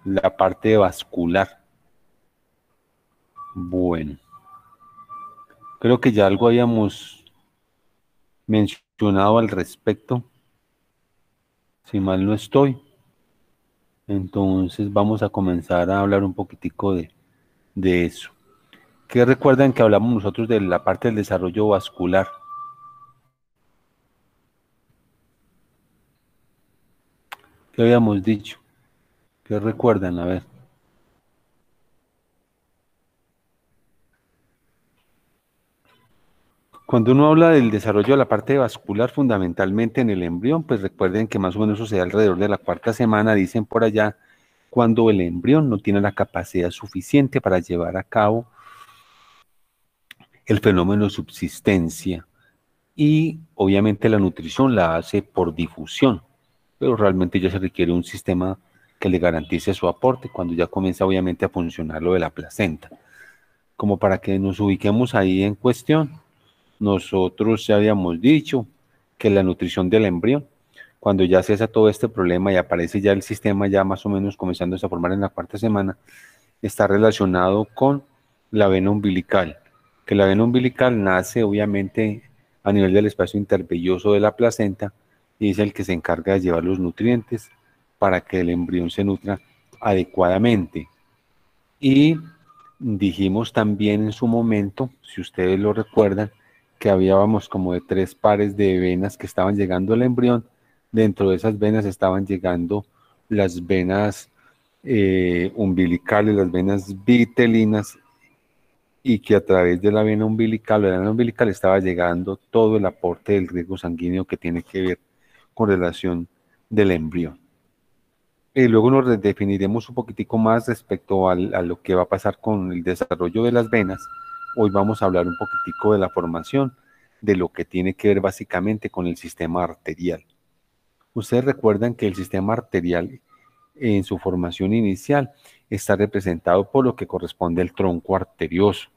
la parte vascular. Bueno, creo que ya algo habíamos mencionado al respecto, si mal no estoy. Entonces vamos a comenzar a hablar un poquitico de eso. ¿Qué recuerdan que hablamos nosotros de la parte del desarrollo vascular? ¿Qué habíamos dicho? ¿Qué recuerdan? A ver. Cuando uno habla del desarrollo de la parte vascular, fundamentalmente en el embrión, pues recuerden que más o menos sucede alrededor de la cuarta semana, dicen por allá, cuando el embrión no tiene la capacidad suficiente para llevar a cabo el fenómeno de subsistencia. Y obviamente la nutrición la hace por difusión, pero realmente ya se requiere un sistema que le garantice su aporte cuando ya comienza obviamente a funcionar lo de la placenta. Como para que nos ubiquemos ahí en cuestión, nosotros ya habíamos dicho que la nutrición del embrión, cuando ya cesa todo este problema y aparece ya el sistema ya más o menos comenzando a formar en la cuarta semana, está relacionado con la vena umbilical, que la vena umbilical nace obviamente a nivel del espacio intervelloso de la placenta y es el que se encarga de llevar los nutrientes para que el embrión se nutra adecuadamente. Y dijimos también en su momento, si ustedes lo recuerdan, que habíamos como de 3 pares de venas que estaban llegando al embrión. Dentro de esas venas estaban llegando las venas umbilicales, las venas vitelinas, y que a través de la vena umbilical o de la vena umbilical estaba llegando todo el aporte del riego sanguíneo que tiene que ver con relación del embrión. Y luego nos definiremos un poquitico más respecto a lo que va a pasar con el desarrollo de las venas. Hoy vamos a hablar un poquitico de la formación, de lo que tiene que ver básicamente con el sistema arterial. Ustedes recuerdan que el sistema arterial en su formación inicial está representado por lo que corresponde al tronco arterioso.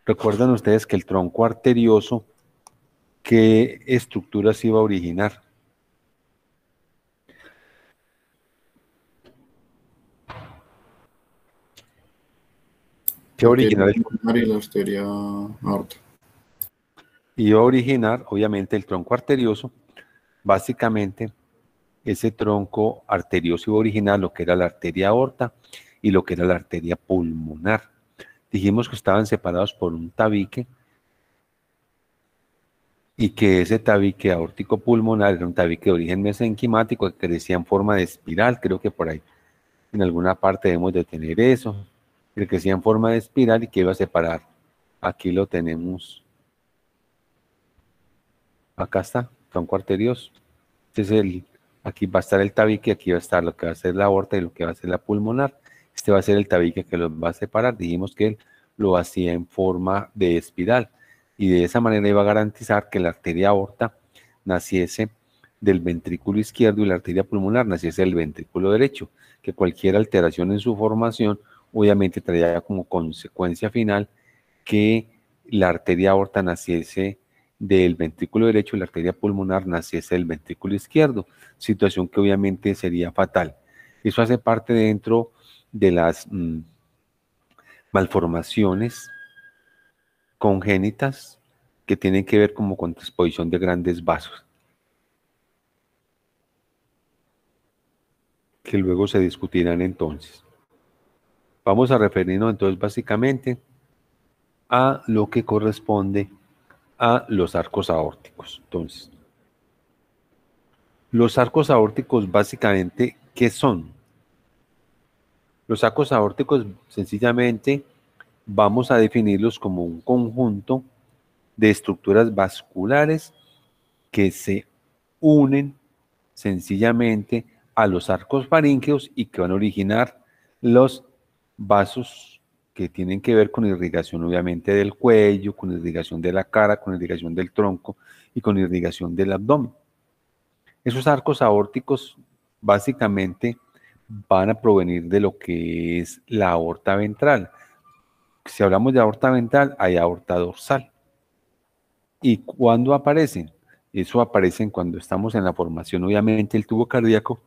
Recuerdan ustedes que el tronco arterioso, ¿qué estructuras iba a originar? ¿Qué La va a arteria originar pulmonar y la arteria aorta. iba a originar, obviamente, el tronco arterioso? Básicamente, ese tronco arterioso iba a originar lo que era la arteria aorta y lo que era la arteria pulmonar. Dijimos que estaban separados por un tabique y que ese tabique aórtico pulmonar era un tabique de origen mesenquimático que crecía en forma de espiral. Creo que por ahí en alguna parte debemos de tener eso, que crecía en forma de espiral y que iba a separar. Aquí lo tenemos, acá está, tronco arterioso. Este es aquí va a estar el tabique, aquí va a estar lo que va a ser la aorta y lo que va a ser la pulmonar. Este va a ser el tabique que los va a separar. Dijimos que él lo hacía en forma de espiral y de esa manera iba a garantizar que la arteria aorta naciese del ventrículo izquierdo y la arteria pulmonar naciese del ventrículo derecho, que cualquier alteración en su formación obviamente traía como consecuencia final que la arteria aorta naciese del ventrículo derecho y la arteria pulmonar naciese del ventrículo izquierdo, situación que obviamente sería fatal. Eso hace parte dentro de las malformaciones congénitas que tienen que ver como con transposición de grandes vasos, que luego se discutirán entonces. Vamos a referirnos entonces básicamente a lo que corresponde a los arcos aórticos. Entonces, los arcos aórticos básicamente, ¿qué son? Los arcos aórticos sencillamente vamos a definirlos como un conjunto de estructuras vasculares que se unen sencillamente a los arcos faríngeos y que van a originar los vasos que tienen que ver con irrigación obviamente del cuello, con irrigación de la cara, con irrigación del tronco y con irrigación del abdomen. Esos arcos aórticos básicamente van a provenir de lo que es la aorta ventral. Si hablamos de aorta ventral, hay aorta dorsal. ¿Y cuándo aparecen? Eso aparecen cuando estamos en la formación, obviamente, el tubo cardíaco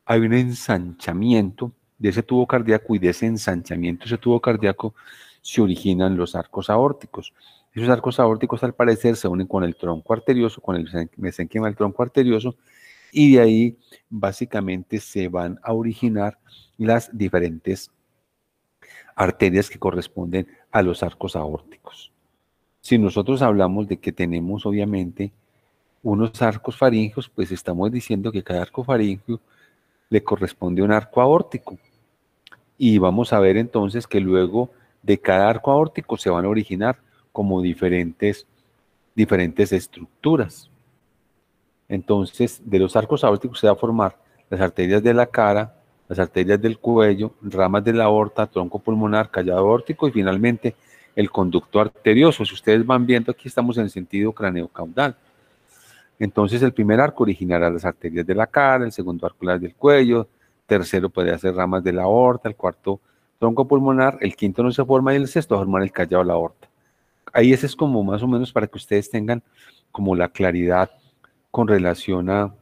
hay un ensanchamiento de ese tubo cardíaco y de ese ensanchamiento, ese tubo cardíaco, se originan los arcos aórticos. Esos arcos aórticos al parecer se unen con el tronco arterioso, con el mesenquima del tronco arterioso, y de ahí básicamente se van a originar las diferentes arterias que corresponden a los arcos aórticos. Si nosotros hablamos de que tenemos obviamente unos arcos faríngeos, pues estamos diciendo que cada arco faríngeo le corresponde un arco aórtico. Y vamos a ver entonces que luego de cada arco aórtico se van a originar como diferentes estructuras. Entonces, de los arcos aórticos se va a formar las arterias de la cara, las arterias del cuello, ramas de la aorta, tronco pulmonar, callado aórtico y finalmente el conducto arterioso. Si ustedes van viendo, aquí estamos en el sentido craneocaudal. Entonces, el primer arco originará las arterias de la cara, el segundo arco las del cuello, tercero puede hacer ramas de la aorta, el cuarto tronco pulmonar, el quinto no se forma y el sexto va a formar el callado de la aorta. Ahí ese es como más o menos para que ustedes tengan como la claridad con relación a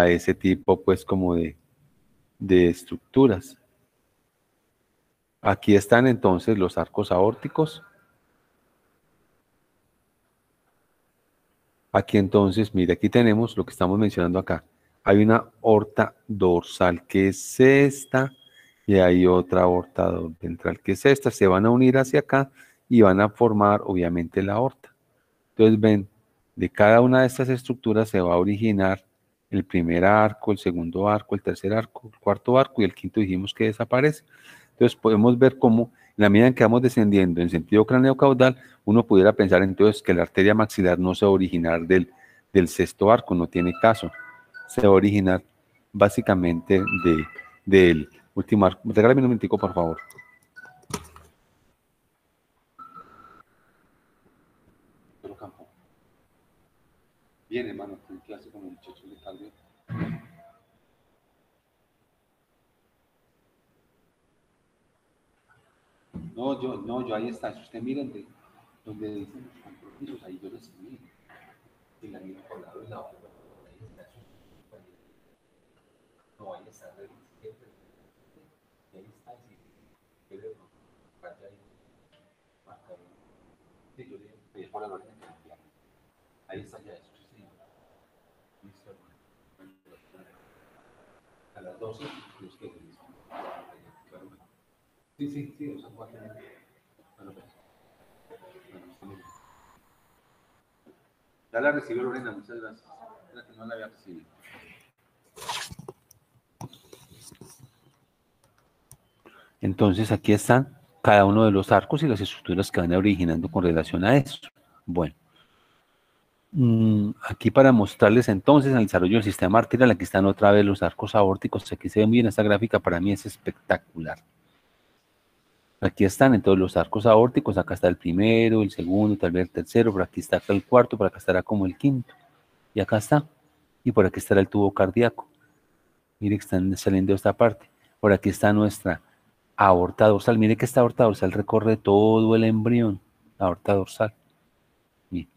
ese tipo pues como de estructuras. Aquí están entonces los arcos aórticos. Aquí entonces, mire, aquí tenemos lo que estamos mencionando acá. Hay una aorta dorsal que es esta y hay otra aorta ventral que es esta. Se van a unir hacia acá y van a formar obviamente la aorta. Entonces ven, de cada una de estas estructuras se va a originar el primer arco, el segundo arco, el tercer arco, el cuarto arco y el quinto dijimos que desaparece. Entonces podemos ver cómo en la medida en que vamos descendiendo en sentido craneocaudal, uno pudiera pensar entonces que la arteria maxilar no se va a originar del sexto arco, no tiene caso. Se va a originar básicamente del último arco. Regálame un momentico, por favor. Bien, hermano, ¿qué clase con el muchacho de tal vez? No, yo ahí está. Si usted mira donde dicen los compromisos, ahí yo lo escribí. Si la mira por lado de la otra, ahí está. No, ahí está. Ahí está. Si quiere, vaya ahí. Marcar. Sí, yo le pedí por la orden de cambiar. Ahí está ya eso, sí. Listo, hermano. A las 12, los que sí, o sea, cuatro. Bueno, pues. Ya la recibió Lorena, muchas gracias. Era que no la había recibido. Entonces aquí están cada uno de los arcos y las estructuras que van originando con relación a eso. Bueno, aquí para mostrarles entonces el desarrollo del sistema arterial, aquí están otra vez los arcos aórticos, aquí se ven bien, esta gráfica para mí es espectacular. Aquí están entonces los arcos aórticos, acá está el primero, el segundo, tal vez el tercero, por aquí está el cuarto, por acá estará como el quinto, y acá está, y por aquí estará el tubo cardíaco. Mire que están saliendo de esta parte, por aquí está nuestra aorta dorsal, mire que esta aorta dorsal recorre todo el embrión, la aorta dorsal. Mire,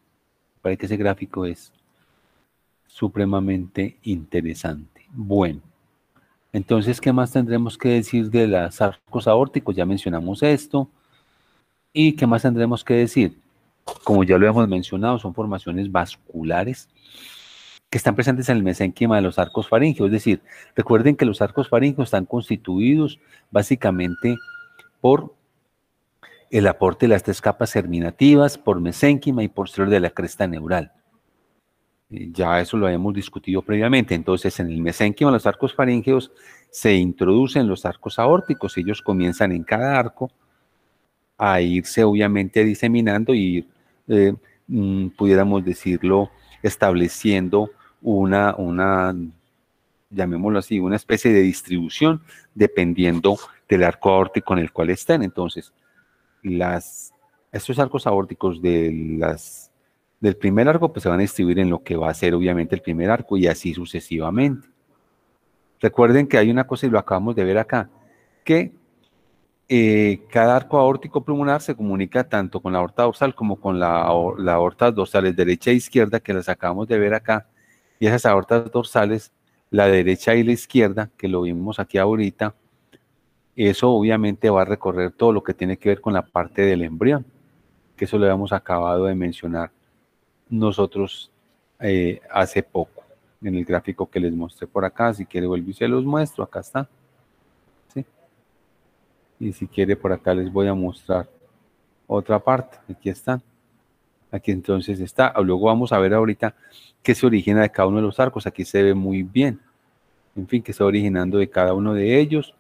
parece que ese gráfico es supremamente interesante. Bueno, entonces, ¿qué más tendremos que decir de los arcos aórticos? Ya mencionamos esto. ¿Y qué más tendremos que decir? Como ya lo hemos mencionado, son formaciones vasculares que están presentes en el mesenquima de los arcos faríngeos. Es decir, recuerden que los arcos faríngeos están constituidos básicamente por el aporte de las tres capas germinativas, por mesénquima y posterior de la cresta neural. Ya eso lo habíamos discutido previamente. Entonces, en el mesénquima, los arcos faríngeos, se introducen los arcos aórticos. Ellos comienzan en cada arco a irse obviamente diseminando y pudiéramos decirlo, estableciendo llamémoslo así, una especie de distribución dependiendo del arco aórtico en el cual estén. Entonces, estos arcos aórticos del primer arco pues se van a distribuir en lo que va a ser obviamente el primer arco y así sucesivamente. Recuerden que hay una cosa y lo acabamos de ver acá, que cada arco aórtico pulmonar se comunica tanto con la aorta dorsal como con la aorta dorsales derecha e izquierda, que las acabamos de ver acá, Y esas aortas dorsales, la derecha y la izquierda, que lo vimos aquí ahorita, eso obviamente va a recorrer todo lo que tiene que ver con la parte del embrión, que eso lo habíamos acabado de mencionar nosotros hace poco, en el gráfico que les mostré por acá. Si quiere vuelvo y se los muestro, acá está. ¿Sí? Y si quiere por acá les voy a mostrar otra parte, aquí están. Aquí entonces está, luego vamos a ver ahorita qué se origina de cada uno de los arcos, aquí se ve muy bien, en fin, qué está originando de cada uno de ellos.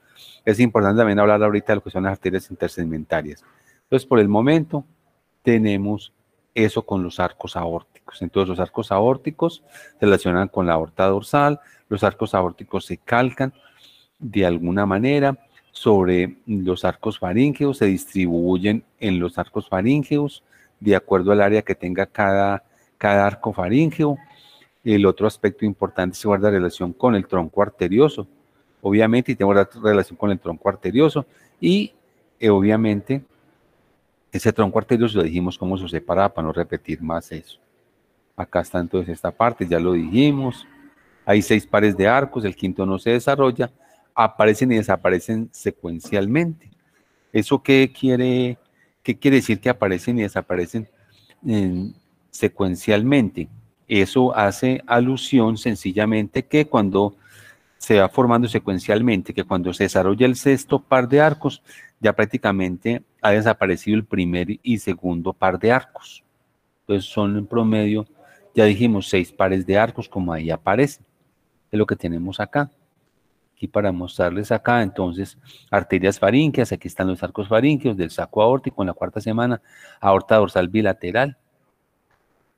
Es importante también hablar ahorita de lo que son las arterias intersegmentarias. Entonces, por el momento, tenemos eso con los arcos aórticos. Entonces, los arcos aórticos se relacionan con la aorta dorsal, los arcos aórticos se calcan de alguna manera sobre los arcos faríngeos, se distribuyen en los arcos faríngeos de acuerdo al área que tenga cada arco faríngeo. El otro aspecto importante se guarda relación con el tronco arterioso, obviamente, y tengo relación con el tronco arterioso, y obviamente ese tronco arterioso, lo dijimos cómo se separa para no repetir más eso. Acá está entonces esta parte, ya lo dijimos. Hay 6 pares de arcos, el quinto no se desarrolla, aparecen y desaparecen secuencialmente. ¿Eso qué quiere decir que aparecen y desaparecen secuencialmente? Eso hace alusión sencillamente que cuando se va formando secuencialmente, que cuando se desarrolla el sexto par de arcos, ya prácticamente ha desaparecido el primer y segundo par de arcos. Entonces son en promedio, ya dijimos, 6 pares de arcos, como ahí aparece. Es lo que tenemos acá. Aquí para mostrarles acá, entonces, arterias faríngeas, aquí están los arcos faríngeos del saco aórtico en la cuarta semana, aorta dorsal bilateral.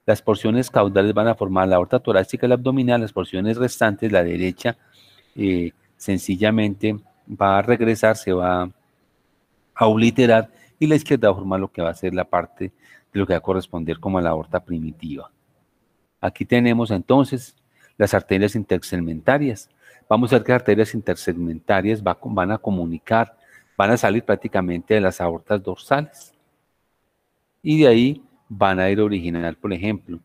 Las porciones caudales van a formar la aorta torácica y la abdominal, las porciones restantes, la derecha, sencillamente va a regresar, se va a obliterar, y la izquierda va a formar lo que va a ser la parte de lo que va a corresponder como a la aorta primitiva. Aquí tenemos entonces las arterias intersegmentarias. Vamos a ver que las arterias intersegmentarias van a comunicar, van a salir prácticamente de las aortas dorsales. Y de ahí van a ir a originar, por ejemplo,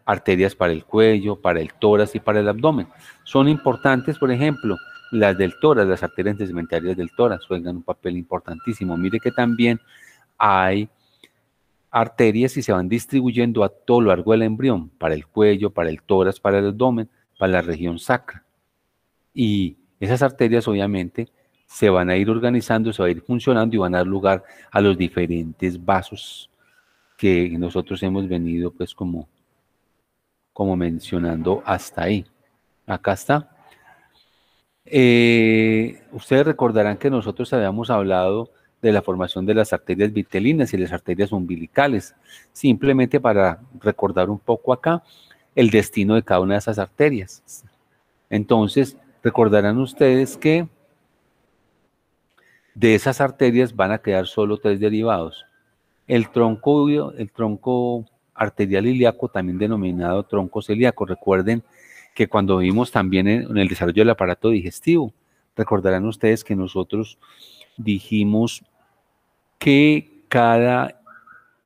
arterias para el cuello, para el tórax y para el abdomen. Son importantes, por ejemplo, las del tórax, las arterias intersegmentarias del tórax juegan un papel importantísimo. Mire que también hay arterias y se van distribuyendo a todo lo largo del embrión, para el cuello, para el tórax, para el abdomen, para la región sacra. Y esas arterias obviamente se van a ir organizando, se va a ir funcionando y van a dar lugar a los diferentes vasos que nosotros hemos venido pues como mencionando hasta ahí. Acá está. Ustedes recordarán que nosotros habíamos hablado de la formación de las arterias vitelinas y las arterias umbilicales, simplemente para recordar un poco acá el destino de cada una de esas arterias. Entonces, recordarán ustedes que de esas arterias van a quedar solo 3 derivados. El tronco arterial ilíaco, también denominado tronco celíaco. Recuerden que cuando vimos también en el desarrollo del aparato digestivo, recordarán ustedes que nosotros dijimos que cada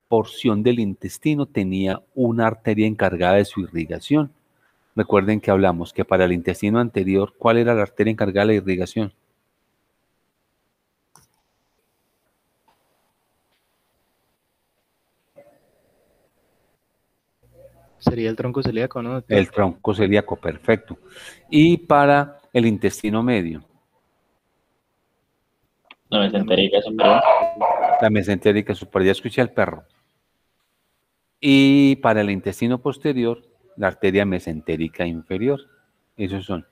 porción del intestino tenía una arteria encargada de su irrigación. Recuerden que hablamos que para el intestino anterior, ¿cuál era la arteria encargada de la irrigación? Sería el tronco celíaco, ¿no, doctor? El tronco celíaco, perfecto. Y para el intestino medio. La mesentérica superior. La mesentérica superior, ya escuché al perro. Y para el intestino posterior, la arteria mesentérica inferior. Esos son.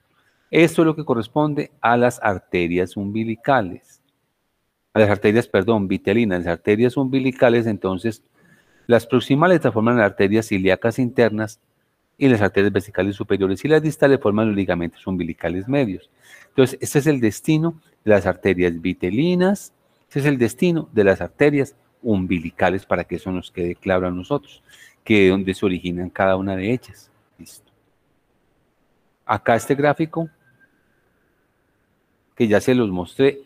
Esto es lo que corresponde a las arterias umbilicales. A las arterias, perdón, vitelinas. Las arterias umbilicales, entonces, las proximales transforman en arterias ilíacas internas y las arterias vesicales superiores y las distales forman los ligamentos umbilicales medios. Entonces, este es el destino de las arterias vitelinas, este es el destino de las arterias umbilicales, para que eso nos quede claro a nosotros, que es donde se originan cada una de ellas. Listo. Acá este gráfico, que ya se los mostré,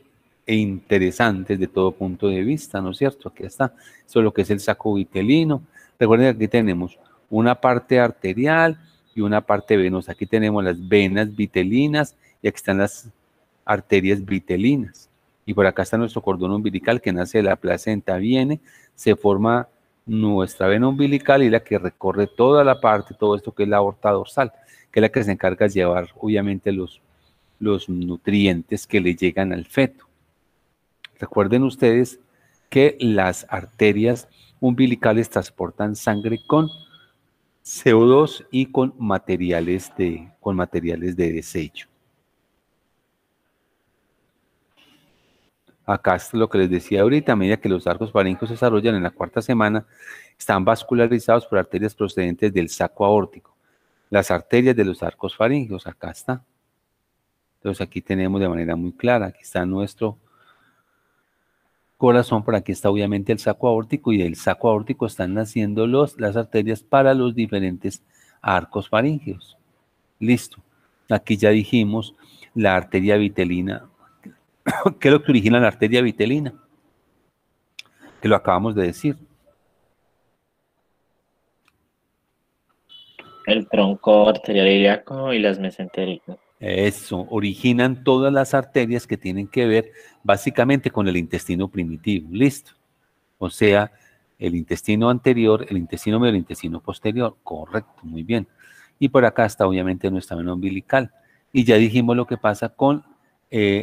e interesantes de todo punto de vista, ¿no es cierto? Aquí está, eso es lo que es el saco vitelino. Recuerden que aquí tenemos una parte arterial, y una parte venosa. Aquí tenemos las venas vitelinas y aquí están las arterias vitelinas. Y por acá está nuestro cordón umbilical que nace de la placenta, viene, se forma nuestra vena umbilical y la que recorre toda la parte, todo esto que es la aorta dorsal, que es la que se encarga de llevar obviamente los nutrientes que le llegan al feto. Recuerden ustedes que las arterias umbilicales transportan sangre con CO2 y con materiales de desecho. Acá es lo que les decía ahorita, a medida que los arcos faríngicos se desarrollan en la cuarta semana, están vascularizados por arterias procedentes del saco aórtico. Las arterias de los arcos faríngicos, acá está. Entonces aquí tenemos de manera muy clara, aquí está nuestro corazón, por aquí está obviamente el saco aórtico y del saco aórtico están naciendo las arterias para los diferentes arcos faríngeos. Listo. Aquí ya dijimos la arteria vitelina. ¿Qué es lo que origina la arteria vitelina? Que lo acabamos de decir. El tronco arterial ilíaco y las mesentéricas. Eso, originan todas las arterias que tienen que ver básicamente con el intestino primitivo. Listo. O sea, el intestino anterior, el intestino medio, el intestino posterior. Correcto, muy bien. Y por acá está obviamente nuestra vena umbilical. Y ya dijimos lo que pasa con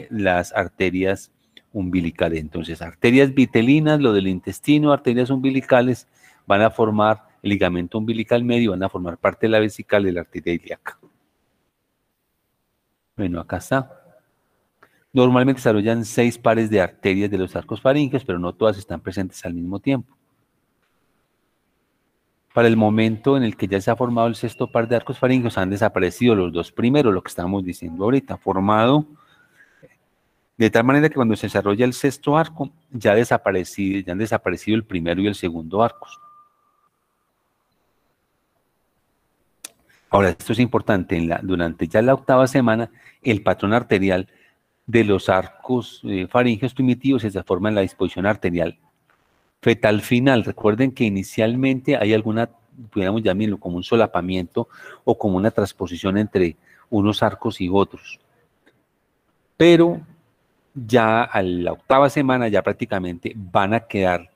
las arterias umbilicales. Entonces, arterias vitelinas, lo del intestino, arterias umbilicales, van a formar el ligamento umbilical medio, van a formar parte de la vesical de la arteria ilíaca. Bueno, acá está. Normalmente se desarrollan 6 pares de arterias de los arcos faríngeos, pero no todas están presentes al mismo tiempo. Para el momento en el que ya se ha formado el sexto par de arcos faríngeos, han desaparecido los 2 primeros, lo que estamos diciendo ahorita, formado de tal manera que cuando se desarrolla el sexto arco, ya han desaparecido el primero y el segundo arcos. Ahora, esto es importante, durante ya la octava semana, el patrón arterial de los arcos faríngeos primitivos se forma en la disposición arterial fetal final. Recuerden que inicialmente hay alguna, pudiéramos llamarlo como un solapamiento o como una transposición entre unos arcos y otros. Pero ya a la octava semana ya prácticamente van a quedar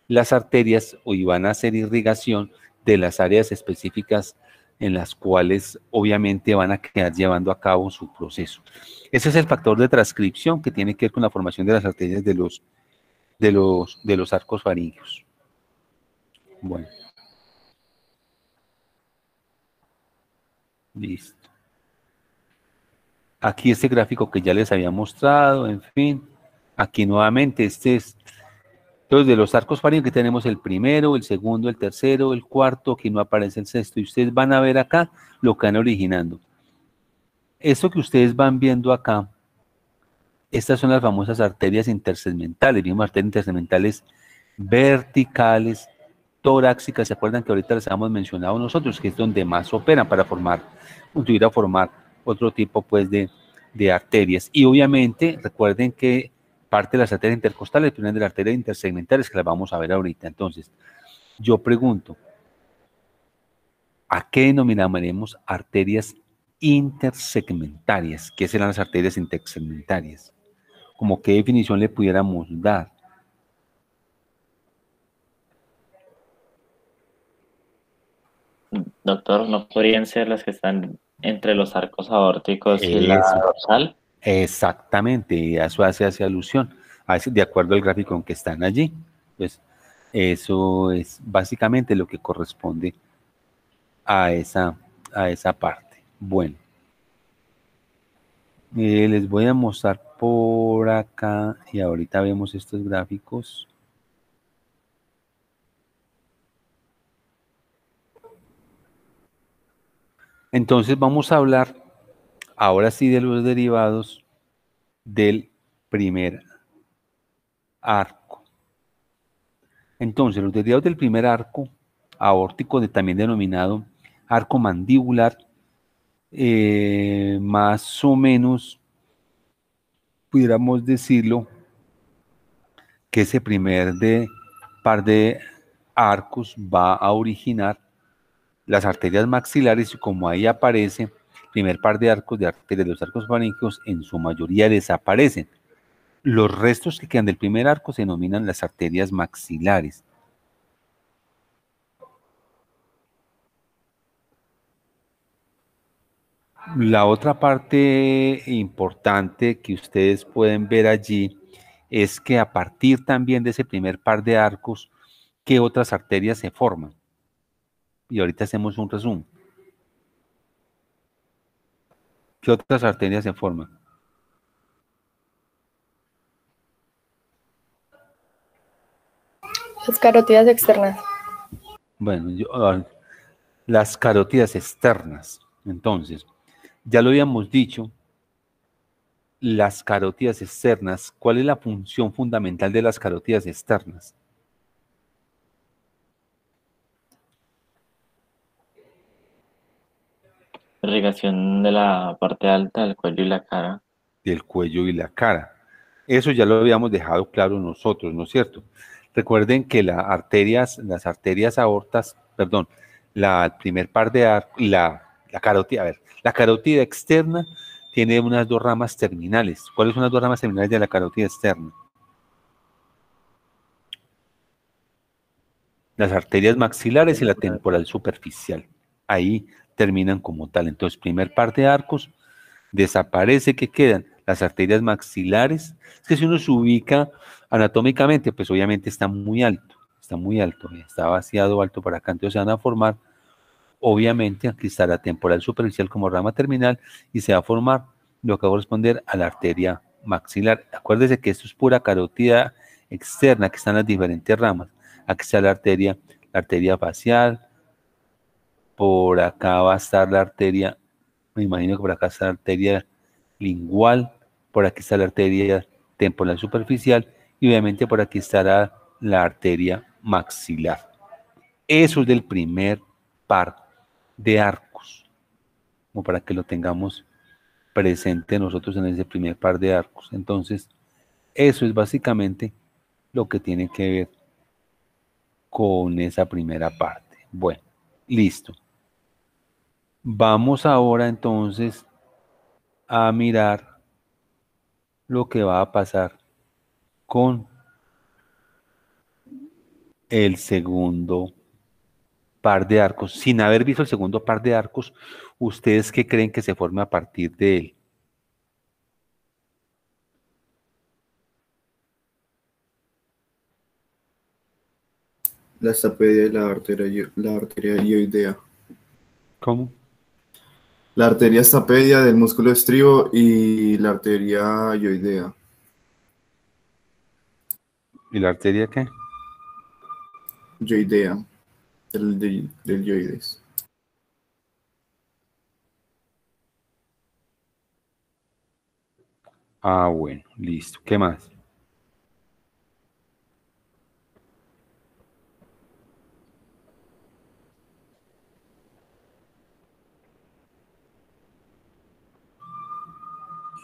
las arterias y van a hacer irrigación de las áreas específicas en las cuales obviamente van a quedar llevando a cabo su proceso. Ese es el factor de transcripción que tiene que ver con la formación de las arterias de los arcos faríngeos. Bueno. Listo. Aquí este gráfico que ya les había mostrado, en fin. Aquí nuevamente entonces de los arcos faríngicos que tenemos el primero, el segundo, el tercero, el cuarto, aquí no aparece el sexto. Y ustedes van a ver acá lo que van originando. Esto que ustedes van viendo acá, estas son las famosas arterias intersegmentales. Vimos arterias intersegmentales verticales, torácicas. ¿Se acuerdan que ahorita les habíamos mencionado nosotros? Que es donde más operan para contribuir a formar otro tipo pues de arterias. Y obviamente recuerden que parte de las arterias intercostales vienen de las arterias intersegmentales que las vamos a ver ahorita. Entonces, yo pregunto, ¿a qué denominaremos arterias intersegmentarias? ¿Qué serán las arterias intersegmentarias? ¿Cómo qué definición le pudiéramos dar? Doctor, ¿no podrían ser las que están entre los arcos aórticos y la dorsal? Exactamente, y a eso hace alusión, de acuerdo al gráfico en que están allí. Pues eso es básicamente lo que corresponde a esa parte. Bueno, les voy a mostrar por acá y ahorita vemos estos gráficos. Entonces vamos a hablar ahora sí de los derivados del primer arco. Entonces, los derivados del primer arco aórtico, también denominado arco mandibular, más o menos, pudiéramos decirlo, que ese primer par de arcos va a originar las arterias maxilares, y como ahí aparece, el primer par de arcos de arterias de los arcos faringeos en su mayoría desaparecen. Los restos que quedan del primer arco se denominan las arterias maxilares. La otra parte importante que ustedes pueden ver allí es que a partir también de ese primer par de arcos, ¿qué otras arterias se forman? Y ahorita hacemos un resumen. ¿Qué otras arterias se forman? Las carótidas externas. Bueno, las carótidas externas. Entonces, ya lo habíamos dicho, las carótidas externas, ¿cuál es la función fundamental de las carótidas externas? Irrigación de la parte alta del cuello y la cara. Del cuello y la cara. Eso ya lo habíamos dejado claro nosotros, ¿no es cierto? Recuerden que las arterias aortas, perdón, el primer par de arcos, la carótida, a ver, la carótida externa tiene unas dos ramas terminales. ¿Cuáles son las dos ramas terminales de la carótida externa? Las arterias maxilares y la temporal superficial. Ahí terminan como tal. Entonces, primer par de arcos, desaparece, ¿qué quedan? Las arterias maxilares. Es que si uno se ubica anatómicamente, pues obviamente está muy alto, está vaciado alto para acá, entonces se van a formar, obviamente, aquí está la temporal superficial como rama terminal y se va a formar lo que va a corresponder a la arteria maxilar. Acuérdese que esto es pura carótida externa, que están las diferentes ramas. Aquí está la arteria facial, por acá va a estar la arteria, me imagino que por acá está la arteria lingual, por aquí está la arteria temporal superficial y obviamente por aquí estará la arteria maxilar. Eso es del primer par de arcos, como para que lo tengamos presente nosotros en ese primer par de arcos. Entonces, eso es básicamente lo que tiene que ver con esa primera parte. Bueno, listo. Vamos ahora entonces a mirar lo que va a pasar con el segundo par de arcos. Sin haber visto el segundo par de arcos, ¿ustedes qué creen que se forme a partir de él? La estapedia y la arteria ioidea. ¿Cómo? La arteria estapedia del músculo estribo y la arteria ioidea. ¿Y la arteria qué? Ioidea, del ioides. Ah, bueno, listo. ¿Qué más?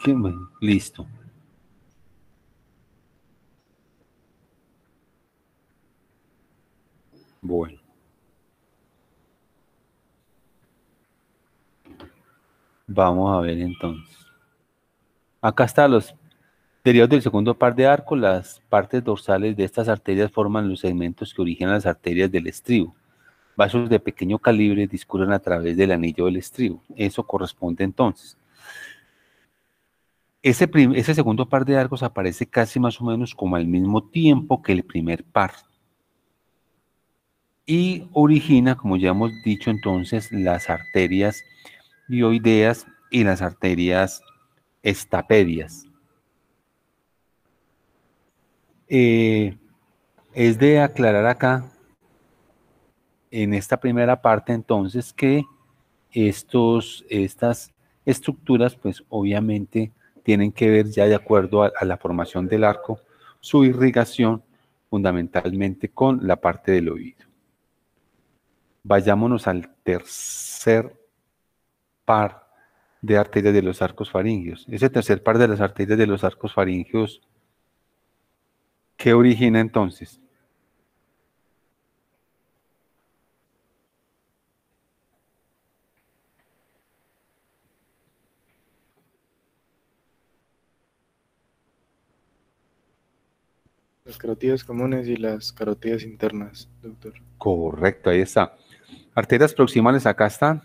¿Qué más? Listo. Bueno. Vamos a ver entonces. Acá están los derivados del segundo par de arcos. Las partes dorsales de estas arterias forman los segmentos que originan las arterias del estribo. Vasos de pequeño calibre discurren a través del anillo del estribo. Eso corresponde entonces. Ese segundo par de arcos aparece casi más o menos como al mismo tiempo que el primer par. Y origina, como ya hemos dicho entonces, las arterias ioideas y las arterias estapedias. Es de aclarar acá, en esta primera parte entonces, que estas estructuras, pues obviamente tienen que ver ya de acuerdo a la formación del arco, su irrigación fundamentalmente con la parte del oído. Vayámonos al tercer par de arterias de los arcos faringeos. Ese tercer par de las arterias de los arcos faringeos, ¿qué origina entonces? Las carotidas comunes y las carotidas internas, doctor. Correcto, ahí está. Arterias proximales acá están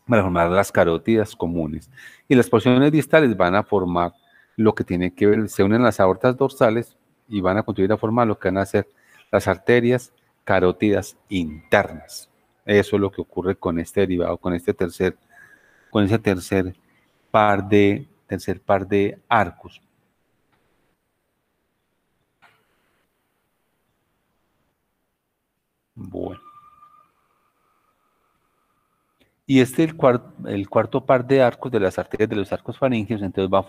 para formar las carótidas comunes. Y las porciones distales van a formar lo que tiene que ver, se unen las aortas dorsales y van a contribuir a formar lo que van a ser las arterias carótidas internas. Eso es lo que ocurre con este derivado, con ese tercer tercer par de arcos. Bueno. Y el cuarto par de arcos de las arterias de los arcos faríngeos, entonces va a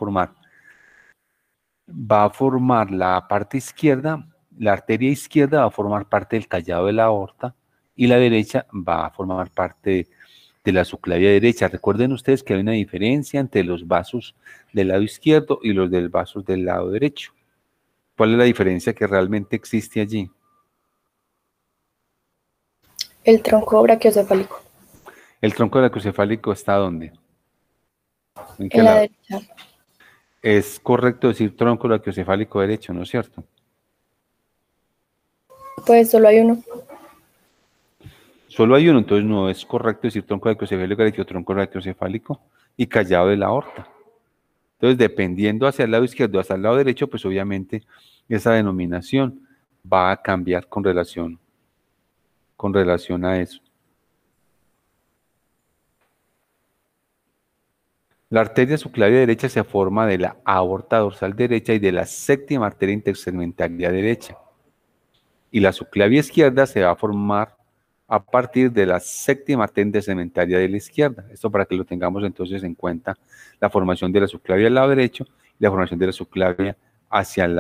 formar la parte izquierda, la arteria izquierda va a formar parte del callado de la aorta y la derecha va a formar parte de la subclavia derecha. Recuerden ustedes que hay una diferencia entre los vasos del lado izquierdo y los del vasos del lado derecho. ¿Cuál es la diferencia que realmente existe allí? El tronco brachiocefálico. ¿El tronco brachiocefálico está dónde? ¿En qué En la lado? derecha. Es correcto decir tronco brachiocefálico derecho, ¿no es cierto? Pues solo hay uno. Solo hay uno, entonces no es correcto decir tronco brachiocefálico derecho, tronco brachiocefálico y callado de la aorta. Entonces, dependiendo hacia el lado izquierdo o hacia el lado derecho, pues obviamente esa denominación va a cambiar con relación a eso. La arteria subclavia derecha se forma de la aorta dorsal derecha y de la séptima arteria intersegmentaria derecha. Y la subclavia izquierda se va a formar a partir de la séptima arteria intersegmentaria de la izquierda. Esto para que lo tengamos entonces en cuenta, la formación de la subclavia del lado derecho y la formación de la subclavia hacia el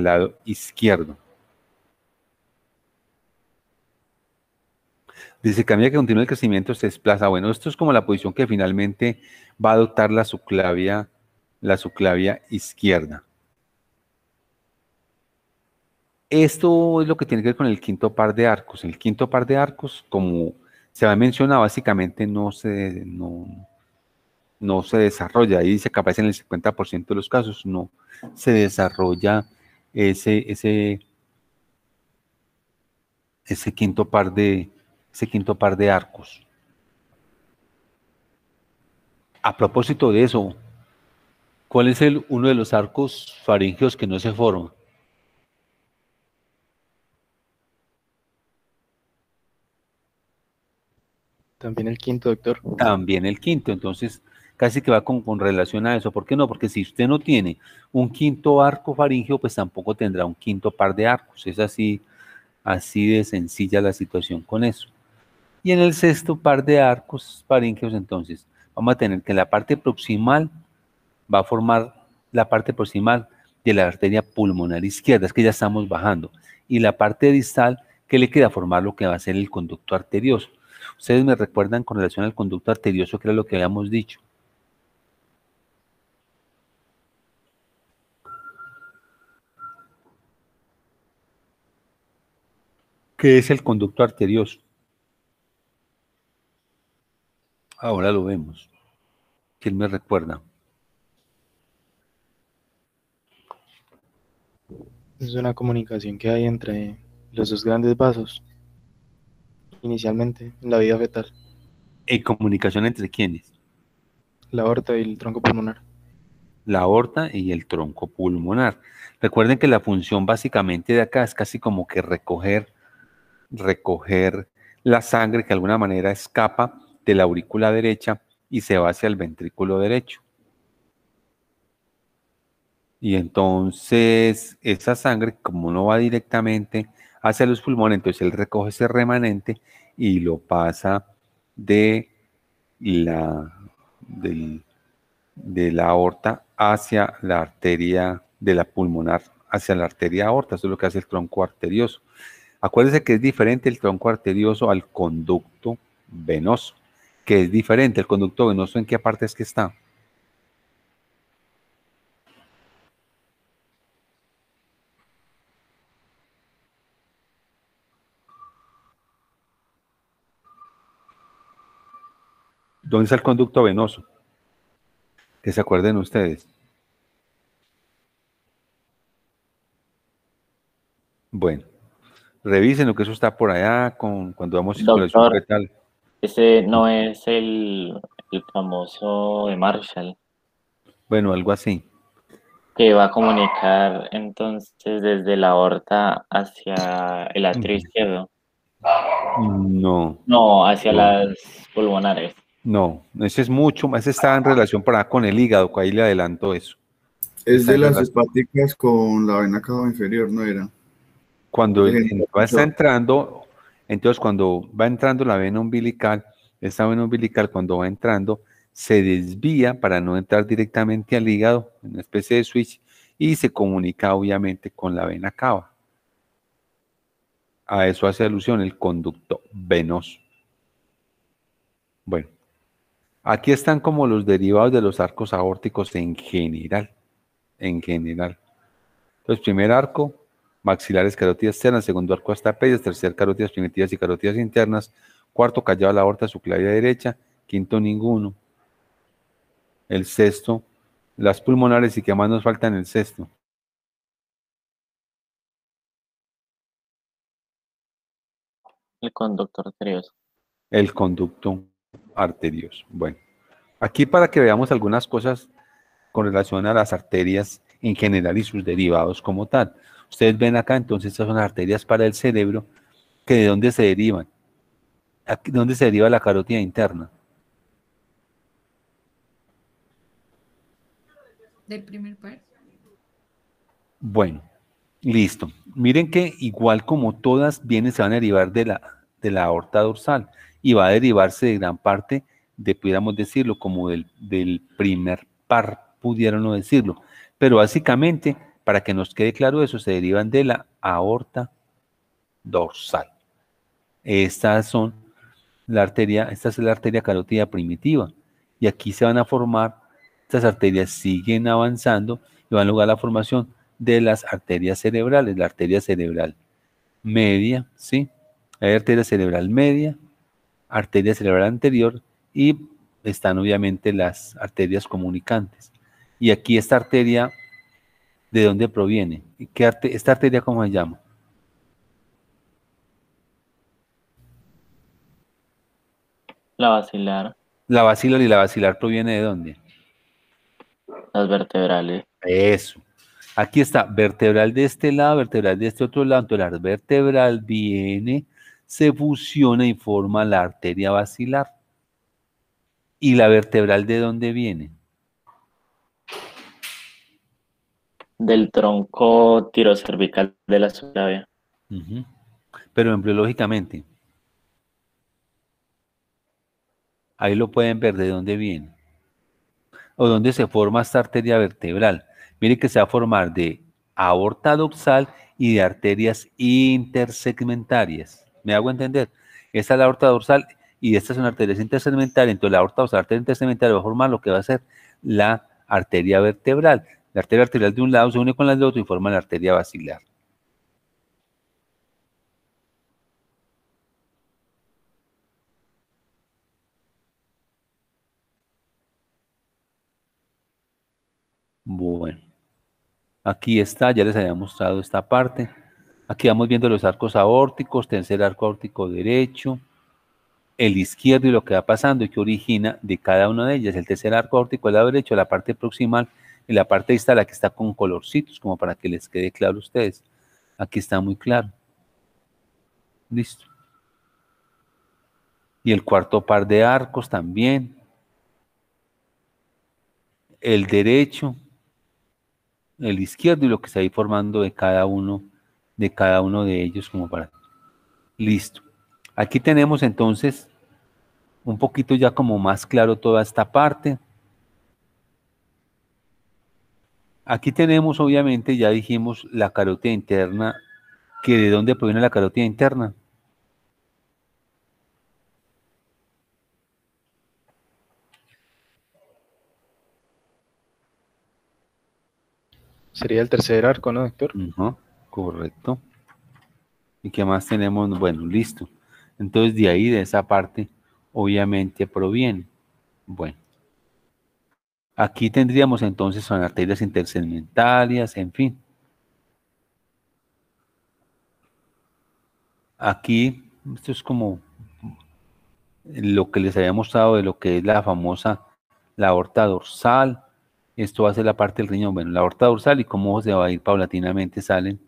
lado izquierdo. Dice que a medida que continúa el crecimiento se desplaza. Bueno, esto es como la posición que finalmente va a adoptar la subclavia izquierda. Esto es lo que tiene que ver con el quinto par de arcos. El quinto par de arcos, como se ha mencionado, básicamente no se desarrolla. Ahí dice que aparece en el 50% de los casos, no se desarrolla ese quinto par de arcos. A propósito de eso, ¿cuál es uno de los arcos faríngeos que no se forma? También el quinto, doctor. También el quinto, entonces casi que va con relación a eso. ¿Por qué no? Porque si usted no tiene un quinto arco faríngeo, pues tampoco tendrá un quinto par de arcos. Es así de sencilla la situación con eso. Y en el sexto par de arcos faríngeos, entonces, vamos a tener que la parte proximal va a formar la parte proximal de la arteria pulmonar izquierda, es que ya estamos bajando, y la parte distal que le queda formar lo que va a ser el conducto arterioso. Ustedes me recuerdan con relación al conducto arterioso, que era lo que habíamos dicho. ¿Qué es el conducto arterioso? Ahora lo vemos. ¿Quién me recuerda? Es una comunicación que hay entre los dos grandes vasos, inicialmente, en la vida fetal. ¿En comunicación entre quiénes? La aorta y el tronco pulmonar. La aorta y el tronco pulmonar. Recuerden que la función básicamente de acá es casi como que recoger la sangre que de alguna manera escapa de la aurícula derecha y se va hacia el ventrículo derecho. Y entonces esa sangre, como no va directamente hacia los pulmones, entonces él recoge ese remanente y lo pasa de la aorta hacia la arteria de la pulmonar, hacia la arteria aorta. Eso es lo que hace el tronco arterioso. Acuérdense que es diferente el tronco arterioso al conducto venoso, que es diferente. El conducto venoso, ¿en qué parte es que está? ¿Dónde está el conducto venoso? Que se acuerden ustedes. Bueno, revisen lo que eso está por allá cuando damos circulación Doctor, fetal. ese no es el famoso de Marshall, Bueno, algo así. que va a comunicar entonces desde la aorta hacia el atrio izquierdo. No, No, hacia no, las pulmonares. no. Ese es mucho más, ese está en relación para con el hígado, ahí le adelanto eso. Es Está de en las relación. hepáticas con la vena cava inferior, ¿no era? Cuando está Yo- entrando, entonces cuando va entrando la vena umbilical, esta vena umbilical cuando va entrando, se desvía para no entrar directamente al hígado, en una especie de switch, y se comunica obviamente con la vena cava. A eso hace alusión el conducto venoso. Bueno, aquí están como los derivados de los arcos aórticos en general. En general. Entonces, primer arco, maxilares carótidas externas, segundo arco astapedias, tercer carótidas primitivas y carótidas internas, cuarto callado a la aorta subclavia derecha, quinto ninguno, el sexto, las pulmonares y qué más nos falta en el sexto. El conductor arterioso. El conducto arterioso. Bueno, aquí para que veamos algunas cosas con relación a las arterias en general y sus derivados como tal. Ustedes ven acá, entonces, estas son las arterias para el cerebro, que de dónde se derivan. Aquí, ¿de dónde se deriva la carótida interna? Del primer par. Bueno, listo. Miren que igual como todas vienen, se van a derivar de la aorta dorsal y va a derivarse de gran parte de, pudiéramos decirlo, como del primer par, pudiéramos no decirlo. Pero básicamente, para que nos quede claro eso, se derivan de la aorta dorsal. Esta es la arteria carótida primitiva. Y aquí se van a formar, estas arterias siguen avanzando y van a lograr la formación de las arterias cerebrales, la arteria cerebral media, ¿sí? Hay arteria cerebral media, arteria cerebral anterior y están obviamente las arterias comunicantes. Y aquí esta arteria, ¿de dónde proviene? ¿Esta arteria cómo se llama? La basilar, La basilar, y la basilar proviene ¿de dónde? las vertebrales. Eso. Aquí está, vertebral de este lado, vertebral de este otro lado. Entonces la vertebral viene, se fusiona y forma la arteria basilar. ¿Y la vertebral de dónde viene? Del tronco tirocervical de la subclavia. Ujú. Pero embriológicamente, ahí lo pueden ver de dónde viene. O dónde se forma esta arteria vertebral. Mire que se va a formar de aorta dorsal y de arterias intersegmentarias. ¿Me hago entender? Esta es la aorta dorsal y estas son arterias intersegmentarias. Entonces la aorta dorsal, arteria intersegmentaria va a formar lo que va a ser la arteria vertebral. La arteria vertebral de un lado se une con la del otro y forma la arteria basilar. Bueno, aquí está, ya les había mostrado esta parte. Aquí vamos viendo los arcos aórticos, tercer arco aórtico derecho, el izquierdo y lo que va pasando y que origina de cada una de ellas. El tercer arco aórtico del lado derecho, la parte proximal y la parte distal, la que está con colorcitos, como para que les quede claro a ustedes. Aquí está muy claro. Listo. Y el cuarto par de arcos también. El derecho, el izquierdo y lo que está ahí formando de cada uno de ellos, como para. Listo. Aquí tenemos entonces un poquito ya como más claro toda esta parte. Aquí tenemos obviamente, ya dijimos, la carótida interna, que de dónde proviene la carótida interna. Sería el tercer arco, ¿no, doctor? Ujú, correcto. ¿Y qué más tenemos? Bueno, listo. Entonces de ahí, de esa parte, obviamente proviene. Bueno, aquí tendríamos entonces son arterias intersegmentarias, en fin. Aquí, esto es como lo que les había mostrado de lo que es la famosa, la aorta dorsal. Esto va a ser la parte del riñón. Bueno, la aorta dorsal y cómo se va a ir paulatinamente salen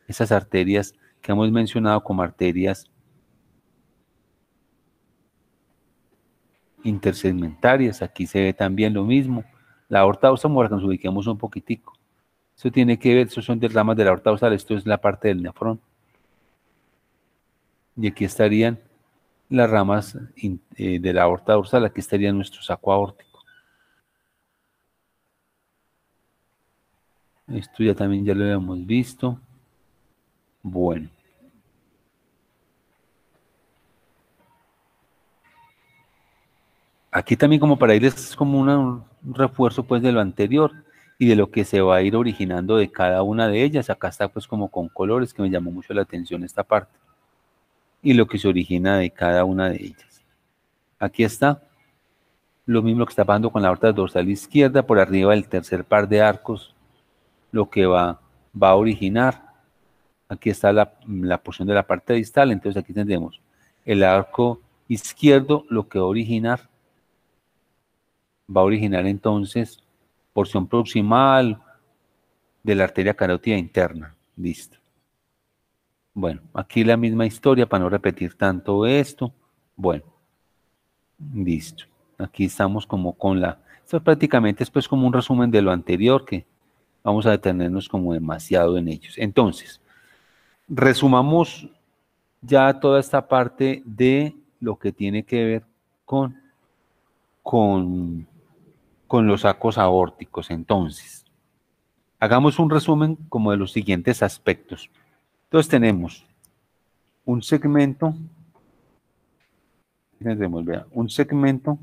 esas arterias que hemos mencionado como arterias intersegmentarias. Aquí se ve también lo mismo. La aorta dorsal, para que nos ubiquemos un poquitico. Eso tiene que ver, esos son ramas de la aorta dorsal, esto es la parte del nefrón. Y aquí estarían las ramas de la aorta dorsal, aquí estaría nuestro saco aórtico. Esto ya también ya lo habíamos visto. Bueno. Aquí también como para irles es como un refuerzo pues de lo anterior y de lo que se va a ir originando de cada una de ellas. Acá está pues como con colores que me llamó mucho la atención esta parte. Y lo que se origina de cada una de ellas. Aquí está lo mismo que está pasando con la aorta dorsal izquierda por arriba del tercer par de arcos, lo que va a originar. Aquí está la porción de la parte distal, entonces aquí tendremos el arco izquierdo, lo que va a originar entonces porción proximal de la arteria carótida interna. Listo. Bueno, aquí la misma historia para no repetir tanto esto. Bueno, listo. Aquí estamos como con esto prácticamente es pues como un resumen de lo anterior que vamos a detenernos como demasiado en ellos. Entonces, resumamos ya toda esta parte de lo que tiene que ver con los sacos aórticos. Entonces, hagamos un resumen como de los siguientes aspectos. Entonces tenemos un segmento, un segmento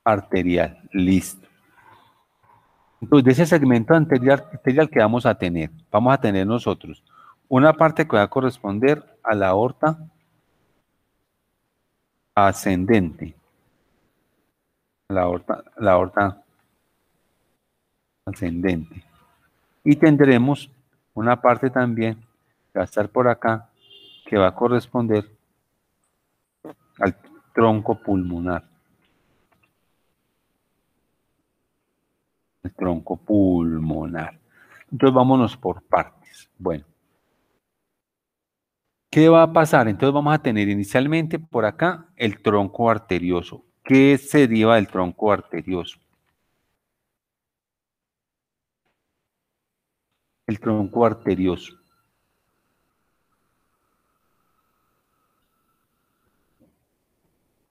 arterial, listo. Entonces, de ese segmento arterial que vamos a tener nosotros una parte que va a corresponder a la aorta ascendente, la aorta ascendente. Y tendremos una parte también que va a estar por acá, que va a corresponder al tronco pulmonar. El tronco pulmonar. Entonces vámonos por partes. Bueno, ¿qué va a pasar? Entonces vamos a tener inicialmente por acá el tronco arterioso. ¿Qué se deriva del tronco arterioso? El tronco arterioso.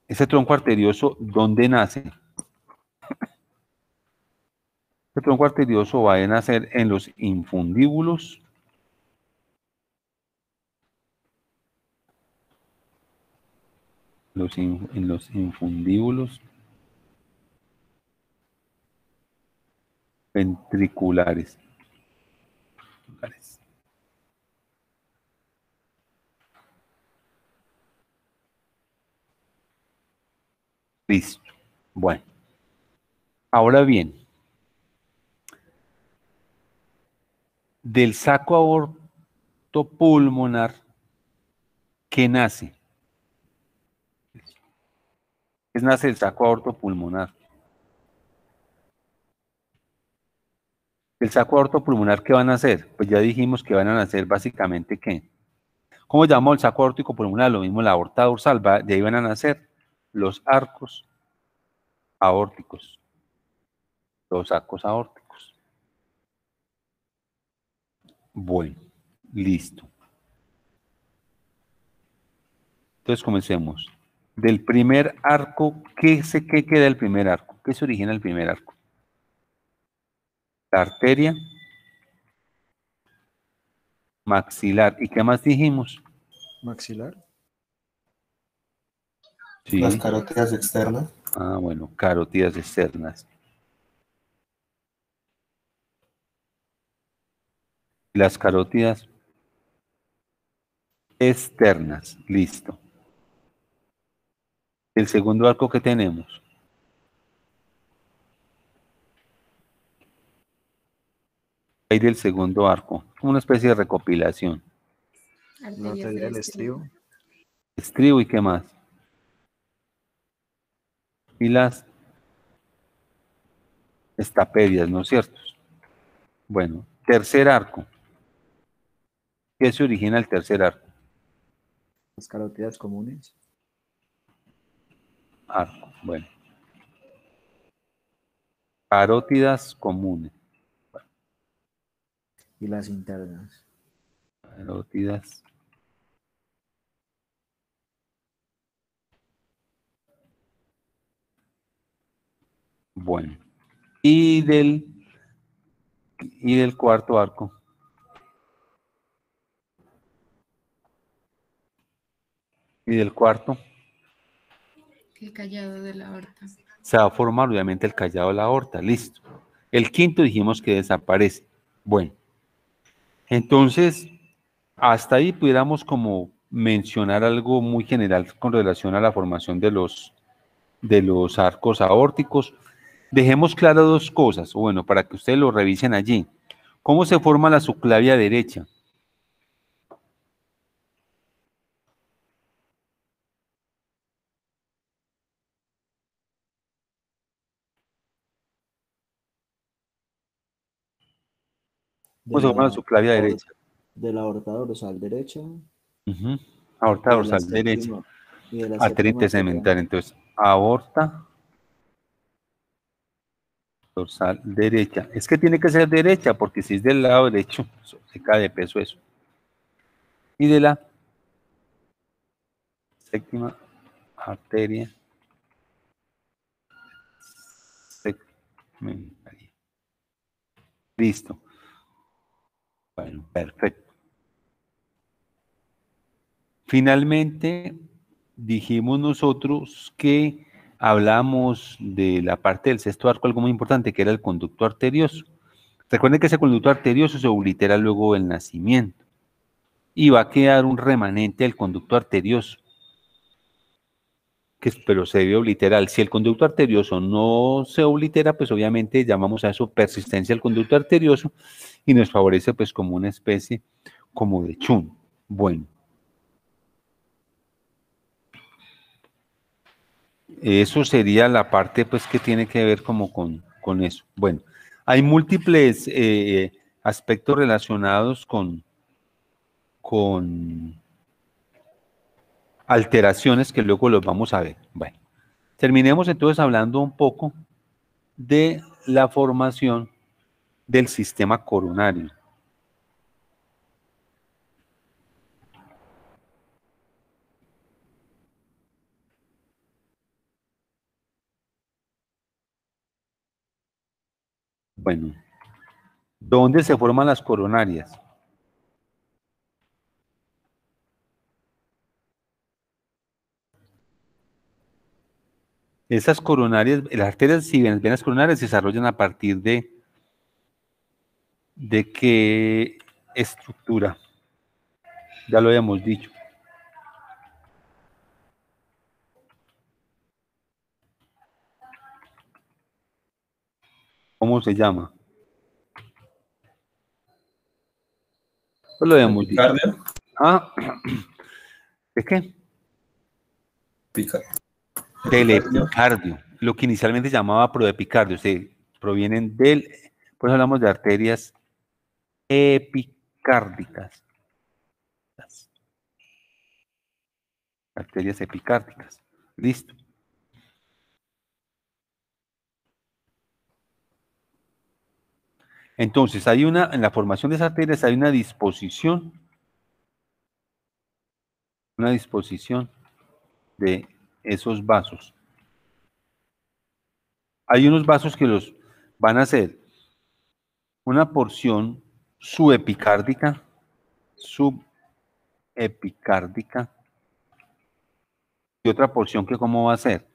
Ese tronco arterioso, ¿dónde nace? El tronco arterioso va a nacer en los infundíbulos en los infundíbulos ventriculares. Listo. Bueno. Ahora bien, del saco aortopulmonar, ¿qué nace? ¿Qué nace del saco aortopulmonar? ¿El saco aortopulmonar qué van a hacer? Pues ya dijimos que van a nacer básicamente ¿qué? ¿Cómo llamamos el saco aórtico pulmonar? Lo mismo la aorta dorsal, de ahí van a nacer los arcos aórticos, los sacos aórticos. Bueno, listo. Entonces comencemos. Del primer arco, ¿qué queda del primer arco? ¿Qué se origina del primer arco? La arteria maxilar. ¿Y qué más dijimos? Maxilar. Sí. Las carótidas externas. Ah, bueno, carótidas externas. Las carótidas externas. Listo. El segundo arco que tenemos. Hay del segundo arco, como una especie de recopilación. La Arterias arteria del del estribo. Estribo y qué más. Y las estapedias, ¿no es cierto? Bueno, tercer arco. ¿Qué se origina el tercer arco? Las carótidas comunes. Arco, bueno. Carótidas comunes. Y las internas. Carótidas. Bueno. Y del cuarto arco. Y del cuarto El callado de la aorta. se va a formar obviamente el callado de la aorta. Listo. El quinto dijimos que desaparece. Bueno. Entonces, hasta ahí pudiéramos como mencionar algo muy general con relación a la formación de los arcos aórticos. Dejemos claras dos cosas, o bueno, para que ustedes lo revisen allí. ¿Cómo se forma la subclavia derecha? De ¿Cómo se forma la subclavia derecha? de la aorta dorsal derecha Ujú. Aorta y de la dorsal derecha. séptima, y de la Arteria séptima intersegmental. Entonces, aorta dorsal derecha. Es que tiene que ser derecha, porque si es del lado derecho, se cae de peso eso. Y de la séptima arteria segmentaria. Listo. Bueno, perfecto. Finalmente, dijimos nosotros que hablamos de la parte del sexto arco, algo muy importante, que era el conducto arterioso. Recuerden que ese conducto arterioso se oblitera luego del nacimiento y va a quedar un remanente del conducto arterioso, pero se debe obliterar. Si el conducto arterioso no se oblitera, pues obviamente llamamos a eso persistencia del conducto arterioso y nos favorece pues como una especie como de chun. Bueno. Eso sería la parte pues que tiene que ver como con eso. Bueno, hay múltiples aspectos relacionados con alteraciones que luego los vamos a ver. Bueno, terminemos entonces hablando un poco de la formación del sistema coronario. Bueno, ¿dónde se forman las coronarias? Esas coronarias, las arterias y venas coronarias se desarrollan a partir ¿de qué estructura? Ya lo habíamos dicho. ¿Cómo se llama? Pues lo habíamos dicho. Ah, ¿de qué? Del epicardio, lo que inicialmente llamaba proepicardio, se provienen del, pues hablamos de arterias epicárdicas. Arterias epicárdicas. Listo. Entonces, en la formación de esas arterias hay una disposición de esos vasos. Hay unos vasos que los van a hacer una porción subepicárdica, y otra porción que ¿cómo va a ser?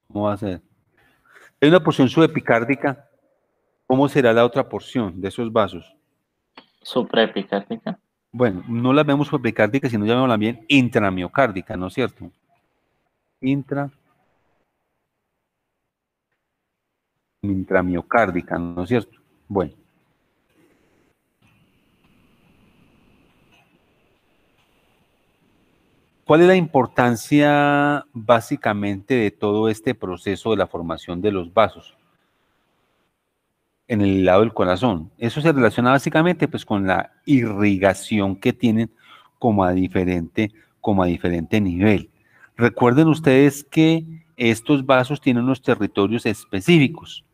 ¿Cómo va a ser? Hay una porción subepicárdica, ¿cómo será la otra porción de esos vasos? Supraepicárdica. Bueno, no las vemos subepicárdicas, sino llamamos bien intramiocárdica, ¿no es cierto? Intramiocárdica. intramiocárdica, ¿no es cierto? Bueno. ¿Cuál es la importancia básicamente de todo este proceso de la formación de los vasos en el lado del corazón? Eso se relaciona básicamente pues con la irrigación que tienen como a diferente nivel. Recuerden ustedes que estos vasos tienen unos territorios específicos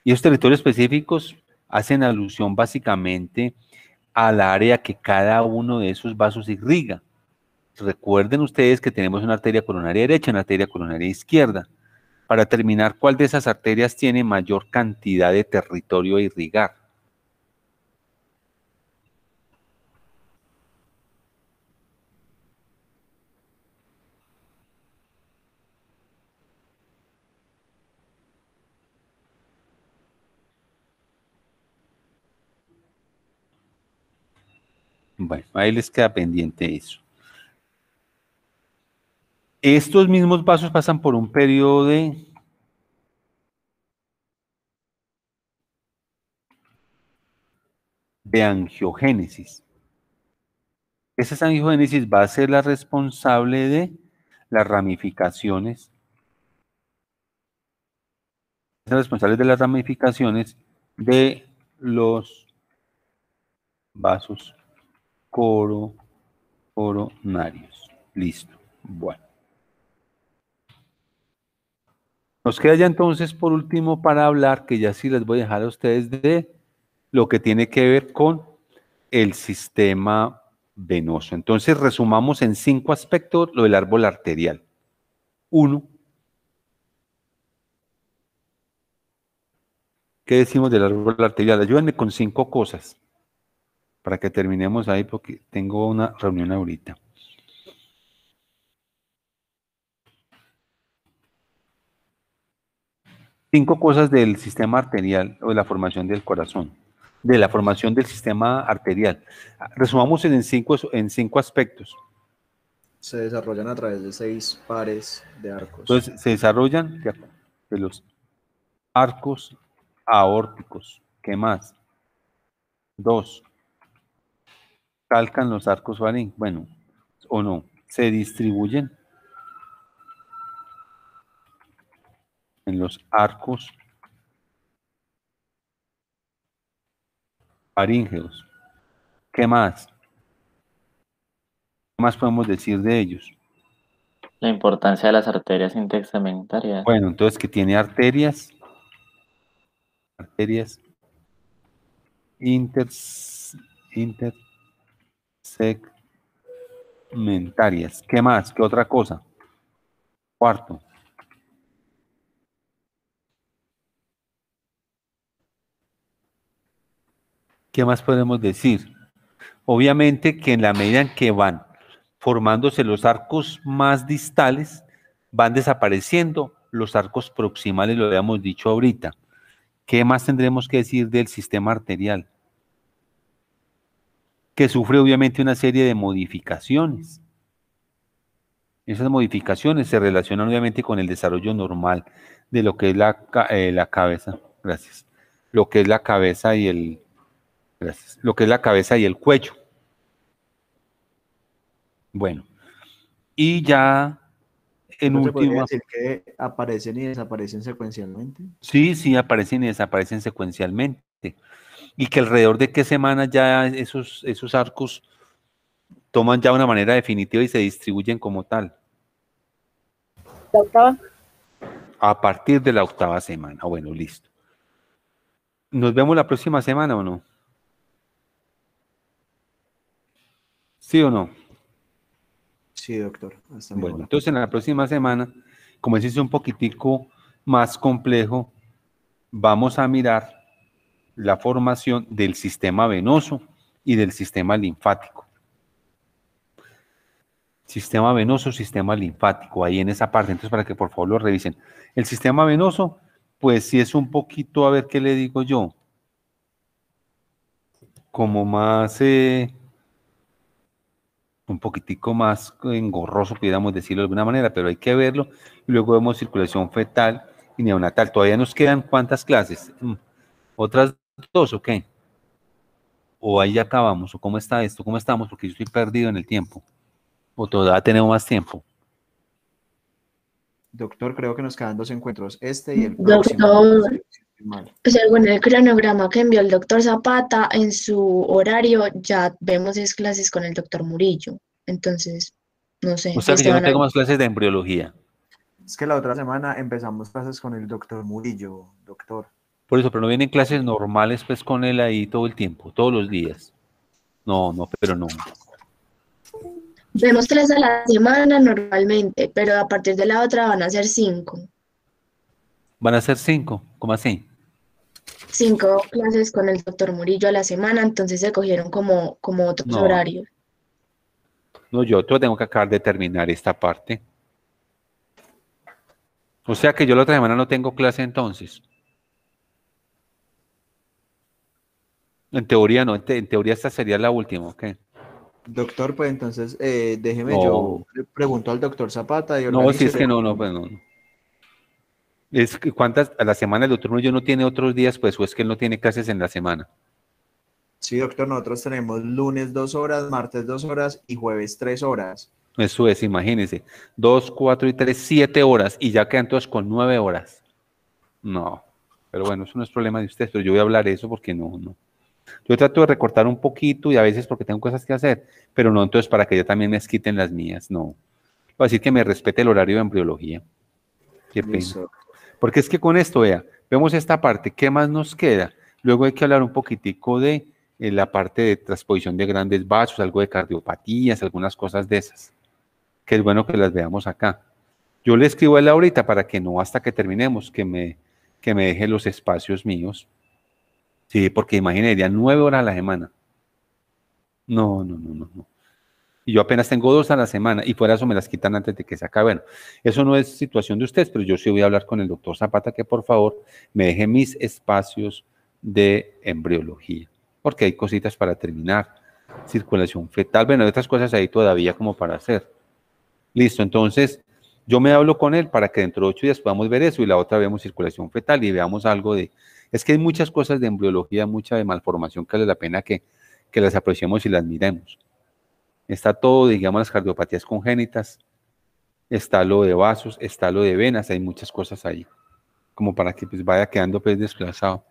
y esos territorios específicos hacen alusión básicamente al área que cada uno de esos vasos irriga. Recuerden ustedes que tenemos una arteria coronaria derecha y una arteria coronaria izquierda. Para determinar cuál de esas arterias tiene mayor cantidad de territorio a irrigar. Bueno, ahí les queda pendiente eso. Estos mismos vasos pasan por un periodo de angiogénesis. Esa angiogénesis va a ser la responsable de las ramificaciones. Es responsable de las ramificaciones de los vasos coronarios. Listo. Bueno. Nos queda ya entonces por último para hablar, que ya sí les voy a dejar a ustedes de lo que tiene que ver con el sistema venoso. Entonces resumamos en 5 aspectos lo del árbol arterial. 1. ¿Qué decimos del árbol arterial? Ayúdenme con 5 cosas para que terminemos ahí porque tengo una reunión ahorita. Cinco cosas del sistema arterial o de la formación del corazón, de la formación del sistema arterial. Resumamos en 5 aspectos. Se desarrollan a través de 6 pares de arcos. Entonces, se desarrollan de los arcos aórticos. ¿Qué más? 2. Calcan los arcos faríngeo. Bueno, o no. Se distribuyen en los arcos faríngeos. ¿Qué más? ¿Qué más podemos decir de ellos? La importancia de las arterias intersegmentarias. Bueno, entonces que tiene arterias intersegmentarias. ¿Qué más? ¿Qué otra cosa? 4. ¿Qué más podemos decir? Obviamente que en la medida en que van formándose los arcos más distales, van desapareciendo los arcos proximales, lo habíamos dicho ahorita. ¿Qué más tendremos que decir del sistema arterial? Que sufre obviamente una serie de modificaciones. Esas modificaciones se relacionan obviamente con el desarrollo normal de lo que es la cabeza. Gracias. Lo que es la cabeza y el... Gracias. Lo que es la cabeza y el cuello. Bueno. Y ya en ¿No se podría última... decir que aparecen y desaparecen secuencialmente? Sí, aparecen y desaparecen secuencialmente. Y que alrededor de qué semana ya esos arcos toman ya una manera definitiva y se distribuyen como tal. La octava. A partir de la 8ª semana. Bueno, listo. ¿Nos vemos la próxima semana o no? ¿Sí o no? Sí, doctor. Hasta Bueno, luego. entonces en la próxima semana, como es un poquitico más complejo, vamos a mirar la formación del sistema venoso y del sistema linfático. Sistema venoso, sistema linfático, ahí en esa parte. Entonces, para que por favor lo revisen. El sistema venoso, pues sí es un poquito, a ver qué le digo yo, como más, un poquitico más engorroso, pudiéramos decirlo de alguna manera, pero hay que verlo. Y luego vemos circulación fetal y neonatal. ¿Todavía nos quedan cuántas clases? ¿Otras 2 o qué? ¿O ahí ya acabamos? ¿O cómo está esto? ¿Cómo estamos? Porque yo estoy perdido en el tiempo. ¿O todavía tenemos más tiempo? Doctor, creo que nos quedan 2 encuentros, este y el próximo. Doctor, Si estoy mal. según el cronograma que envió el doctor Zapata, en su horario ya vemos 10 clases con el doctor Murillo. Entonces, no sé, O sea que yo no Esteban, tengo más clases de embriología. Es que la otra semana empezamos clases con el doctor Murillo, doctor. Por eso, pero no vienen clases normales pues con él ahí todo el tiempo, todos los días. No, pero no. vemos 3 a la semana normalmente, pero a partir de la otra van a ser 5. Van a ser 5, ¿cómo así? 5 clases con el doctor Murillo a la semana, entonces se cogieron como otros No. horarios. No, yo tengo que acabar de terminar esta parte. O sea que yo la otra semana no tengo clase entonces. En teoría no, en teoría esta sería la última, ¿ok? Doctor, pues entonces déjeme, No. yo le pregunto al doctor Zapata y No, si es organícele. que no, pues no. Es que cuántas a la semana el doctor Murillo no tiene otros días, pues, o es que él no tiene clases en la semana. Sí, doctor, nosotros tenemos lunes 2 horas, martes 2 horas y jueves 3 horas. Eso es, imagínense. 2, 4 y 3, 7 horas, y ya quedan todos con 9 horas. No, pero bueno, eso no es problema de ustedes, pero yo voy a hablar de eso porque no. Yo trato de recortar un poquito y a veces porque tengo cosas que hacer, pero no entonces para que ya también me quiten las mías, no. Voy a decir que me respete el horario de embriología. Qué pena. Listo. Porque es que con esto, vea, vemos esta parte, ¿qué más nos queda? Luego hay que hablar un poquitico de la parte de transposición de grandes vasos, algo de cardiopatías, algunas cosas de esas, que es bueno que las veamos acá. Yo le escribo a él ahorita para que no hasta que terminemos, que me deje los espacios míos. Sí, porque imagínate, 9 horas a la semana. No. Y yo apenas tengo 2 a la semana y por eso me las quitan antes de que se acabe. Bueno, eso no es situación de ustedes, pero yo sí voy a hablar con el doctor Zapata que por favor me deje mis espacios de embriología, porque hay cositas para terminar. Circulación fetal, bueno, hay otras cosas ahí todavía como para hacer. Listo, entonces yo me hablo con él para que dentro de 8 días podamos ver eso y la otra vemos circulación fetal y veamos algo de... Es que hay muchas cosas de embriología, mucha de malformación que vale la pena que las apreciemos y las miremos. Está todo, digamos, las cardiopatías congénitas, está lo de vasos, está lo de venas, hay muchas cosas ahí, como para que pues vaya quedando pues desplazado.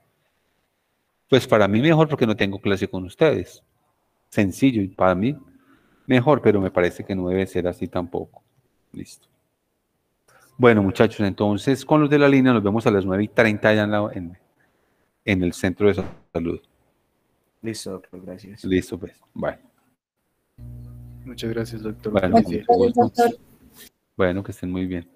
Pues para mí mejor porque no tengo clase con ustedes. Sencillo, y para mí mejor, pero me parece que no debe ser así tampoco. Listo. Bueno, muchachos, entonces con los de la línea nos vemos a las 9:30 allá en el centro de salud. Listo, doctor, gracias. Listo, pues. Bye. Muchas gracias, doctor. Bueno, Feliz con día. mucho gusto. Doctor. Bueno, que estén muy bien.